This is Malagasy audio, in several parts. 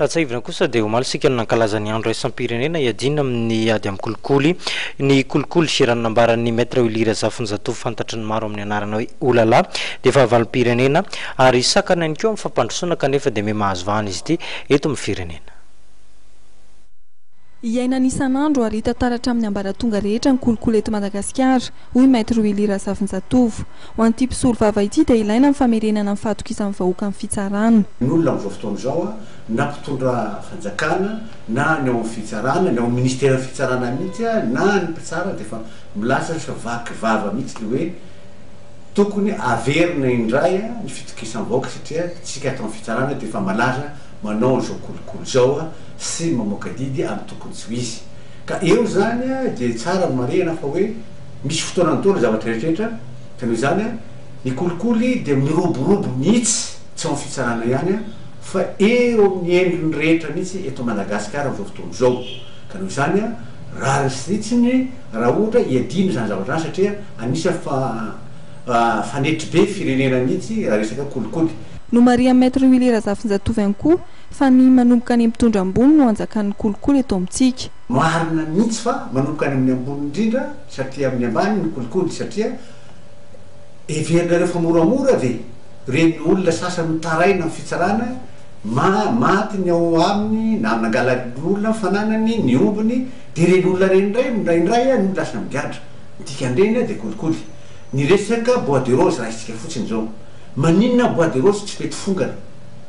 raha tsy ivona kosa dia omaly sika no nankalaza ny andro raisam-pirenena iadina amin'ny ady amin'ny kolikoly ny kolikoly sy raha nambaran'ny maître Willy Zafinjatovo fantatry ny maro amin'ny anarana hoe olala dia fahavalo-pirenena ary sakana ihany koa amin'ny fampandrosoana kanefa dia mahazo vahana izy ity eto amin'ny firenena. Iaina isan'andro ary hita taratra amin'ny ambaratonga rehetra ny kolikoly eto Madagasikara, hoy maître Willy Zafinjatovo. Ho an'ity mpisolo vava ity dia ilaina amin'ny famerenana ny fahatokisany vahoaka amin'ny fitsarana. Ny olona amin'izao fotoana izao na mpitondra fanjakana na ny ao amin'ny fitsarana, ny ao amin'ny ministera fitsarana mihitsy na ny mpitsara dia efa milasa vaky vava mihitsy ny hoe tokony averina indray ny fitokisany vahoaka satria tsika atao amin'ny fitsarana dia efa malaza manao izao kolikoly izao sy mamoaka didy amin'ny tokony tsy izy. Ka eo zany dia tsara marena fa hoe misy fotoana nataona zavatra rehetrarehetra ka noho izany ny kolikoly dia miroborobo mihitsy tsy ao amin'ny fitsarana ihany fa eo amin'ny endriny rehetra mihitsy eto Madagasikara amin'izao fotoana izao. Ka noho izany raha ritsiny raha ohatra iadina zany zavatra zany satria anisany fanetry be firenena mihitsy raha resaka kolikoly. No maria maître Willy Zafinjatovo ihany koa fa ny manomboka any mitondra ambony no anjakan'ny kolikoly eto amintsika. Marina mihitsy fa manomboka any amin'ny ambony indrindra satria amin'ny ambany ny kolikoly satria everina rehefa moramora ve reny olona sasany mitaraina amin'ny fitsarana maty ny ao aminy na nangala olona fananany ny ombony dia reny olona renindray no lasina migadra dikan'ireny dia kolikoly. Ny resaka bois de rose raha isika fotsiny zao maninona bois de rose tsy mety fongana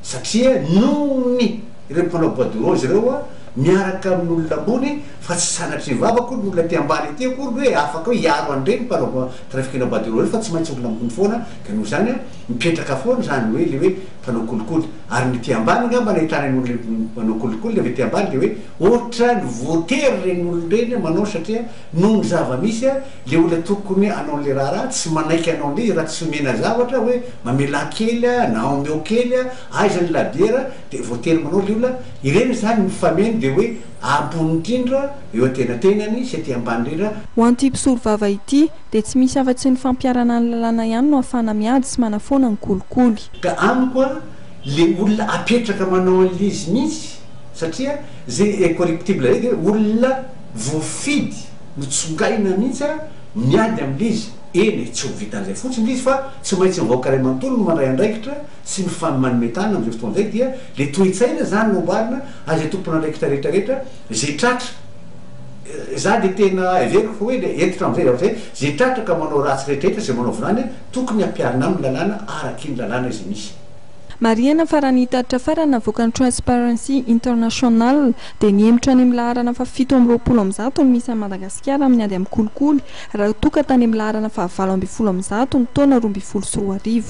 satria nohony ireo mpanao bois de rose ireo miaraka amin'olona ambony fa tsy sanatry ny vavako ny olona ty ambany ity akory hoe afaka hoe hiaro an'ireny mpanao trafikina bois de rose fa tsy maintsy olona ambony foana. Ka noho izany mipetraka foana zany hoe le hoe mpanao kolikoly ary ny ty ambany ngamba nahitana ny olona mpanao kolikoly le ty ambany le hoe ohatra ny voatery reny olonireny manao satria noho ny zava-misy le olona tokony anao le raha tsy manaiky anao le raha tsy omena zavatra hoe mamela kely na omeo kely aiza ny labiera dia voatery manao le olona ireny zany mifameny dia hoe ambony indrindra eo atenatenany sy aty ambany indrindra. Ho an'ity mpisolo vava ity dia tsy misy afa-tsy ny fampiarana ny lalàna ihany no ahafahana miady sy manafoana ny kolikoly. Ka amiko le olona apetraka manao an'izy mihitsy satria zay corruptible reny olona voafidy mitsongaina mihitsy miady amin'izy eny tsy ho vitan'izay fotsiny izy fa tsy maintsy mivaoaka ray manontolo no mandray andraikitra sy mifamanometana amin'izay fotoana izay dia le toe-tsaina zany no amboarina azy tompona andraikitra rehetrarehetra zay tratra za dia tena everiko fa hoe le entitra amin'izay zavatra zay zay tratra ka manao ratsy rehetrarehetra zay manao vilany tokony ampiarina amin'ny lalàna araky ny lalàna izay misy. Mariana fa raha nitaritra farany navoaka ny Transparency International dia niemitra any amin'ny laharana fa 720 ny misy any Madagasikara amin'ny ady amin'ny kolikoly raha toka tany amin'ny laharana fa 920 ny taona 2021.